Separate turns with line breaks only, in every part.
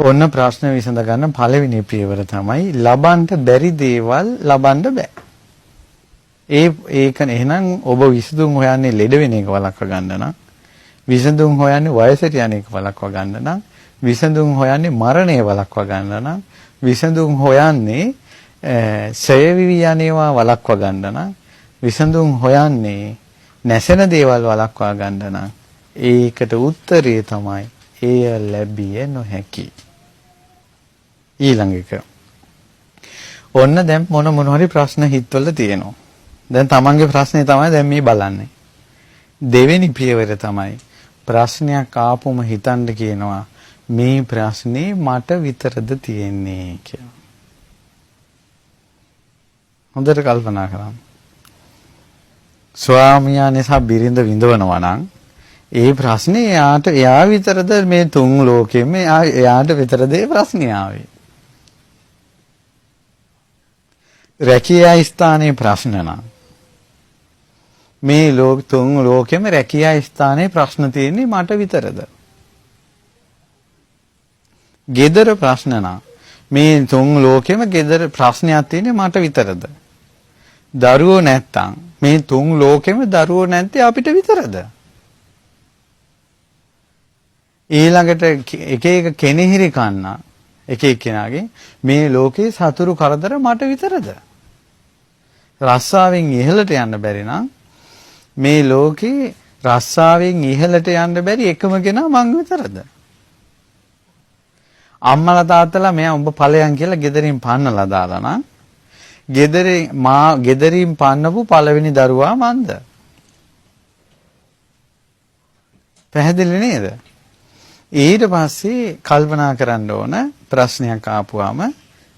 ඔන්න ප්‍රශ්න විසඳ ගන්න පළවෙනි පියවර තමයි ලබන්න බැරි දේවල් ලබන්න බෑ. ඒක එහෙනම් ඔබ විසඳුම් හොයන්නේ ලෙඩ වෙන එක වළක්ව ගන්න නම්, විසඳුම් හොයන්නේ වයසට යන එක වළක්ව ගන්න නම්, විසඳුම් හොයන්නේ මරණය වළක්ව ගන්න නම්, විසඳුම් හොයන්නේ ඡයවිවි යන්නේවා වළක්ව ගන්න නම්, විසඳුම් හොයන්නේ නැසෙන දේවල් වළක්වා ගන්න නම්, ඒකට උත්තරේ තමයි එය ලැබිය නොහැකි. ඊළඟ එක. ඔන්න දැන් මොන හරි ප්‍රශ්න හිතවල තියෙනවා. දැන් තමන්ගේ ප්‍රශ්නේ තමයි දැන් මේ බලන්නේ. දෙවෙනි පියවර තමයි ප්‍රශ්නයක් ආපුම හිතන්න කියනවා මේ ප්‍රශ්නේ මට විතරද තියෙන්නේ කියලා. හොඳට කල්පනා කරන්න. ස්වාමියා නිසා බිරිඳ විඳවනවා නම් ඒ ප්‍රශ්නේ එයා විතරද මේ තුන් ලෝකෙම එයාට විතරද ඒ ප්‍රශ්නේ ආවේ? රැකියා ස්ථානයේ ප්‍රශ්න නම් මේ තුන් ලෝකෙම රැකියා ස්ථානයේ ප්‍රශ්න තියෙන්නේ මට විතරද? ගෙදර ප්‍රශ්න නම් මේ තුන් ලෝකෙම ගෙදර ප්‍රශ්නයක් තියෙන්නේ මට විතරද? දරුවෝ නැත්තම් මේ තුන් ලෝකෙම දරුවෝ නැත්තේ අපිට විතරද? ඊළඟට එක එක කෙනෙහිරි කන්න එක එක්කෙනාගේ මේ ලෝකේ සතුරු කරදර මට විතරද? රස්සාවෙන් ඉහළට යන්න බැරි නම් මේ ලෝකේ රස්සාවෙන් ඉහළට යන්න බැරි එකම කෙනා මං විතරද? අම්මලා තාත්තලා මෙයා උඹ ඵලයන් කියලා ගෙදරින් පන්නලා දාලා නම් ගෙදරින් පන්නපු පළවෙනි දරුවා මන්ද? පැහැදිලි නේද? ඊට පස්සේ කල්පනා කරන්න ඕන ප්‍රශ්නයක් ආපුවාම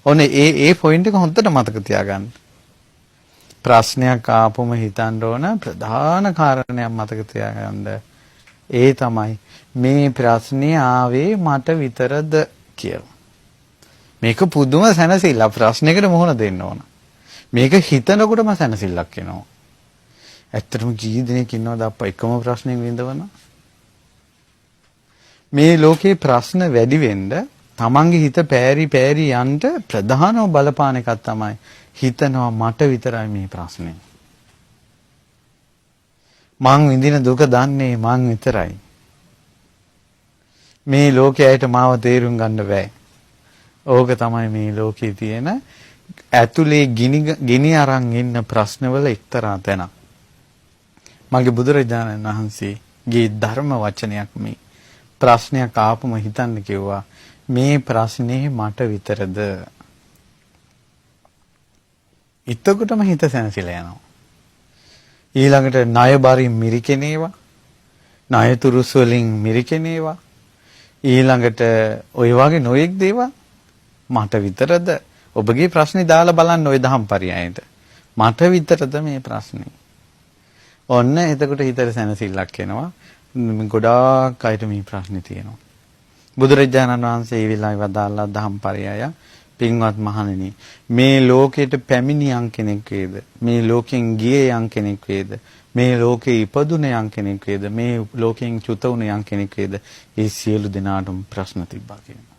ඔන්න ඒ පොයින්ට් එක හොඳට මතක තියාගන්න. ප්‍රශ්නයක් ආපුම හිතන්න ඕන ප්‍රධාන කාරණයක් මතක තියාගන්න. ඒ තමයි මේ ප්‍රශ්නේ ආවේ මට විතරද කියලා. මේක පුදුම සැනසෙල්ල ප්‍රශ්නයකට මුහුණ දෙන්න ඕන. මේක හිතනකොටම සැනසෙල්ලක් එනවා. ඇත්තටම කී දෙනෙක් ඉන්නවද අප්පා එකම ප්‍රශ්නෙන් විඳවන? මේ ලෝකේ ප්‍රශ්න වැඩි වෙන්න තමන්ගේ හිත පෑරි යන්න ප්‍රධානම බලපාන එකක් තමයි හිතනවා මට විතරයි මේ ප්‍රශ්නේ. මං විඳින දුක දන්නේ මං විතරයි. මේ ලෝකයට මාව තේරුම් ගන්න බෑ. ඕක තමයි මේ ලෝකේ තියෙන ඇතුලේ ගිනි අරන් ඉන්න ප්‍රශ්නවල එක්තරා තැනක්. මගේ බුදුරජාණන් වහන්සේගේ ධර්ම වචනයක් මේ. ප්‍රශ්නයක් ආපුම හිතන්න කිව්වා මේ ප්‍රශ්නේ මට විතරද? එතකොටම හිත සැනසෙලා යනවා. ඊළඟට ණය බරින් මිරිකෙනේවා, ණය තුරුස් වලින් මිරිකෙනේවා, ඊළඟට ඔය වගේ නොයෙක් දේවල් මට විතරද? ඔබගේ ප්‍රශ්නේ දාලා බලන්න ওই දහම් පරියයට. මට විතරද මේ ප්‍රශ්නේ? ඔන්න එතකොට හිතට සැනසෙල්ලක් එනවා. ගොඩාක් අයට මේ ප්‍රශ්නේ තියෙනවා. බුදුරජාණන් වහන්සේ ඒ වෙලාවේ වදාළා දහම් පරියය පින්වත් මහණෙනි මේ ලෝකෙට පැමිණි යම් කෙනෙක් වේද? මේ ලෝකෙන් ගියේ යම් කෙනෙක් වේද? මේ ලෝකේ ඉපදුන යම් කෙනෙක් වේද? මේ ලෝකෙන් චුත වුණ යම් කෙනෙක් වේද? ඒ සියලු දෙනාටම ප්‍රශ්න තිබ්බා කියනවා.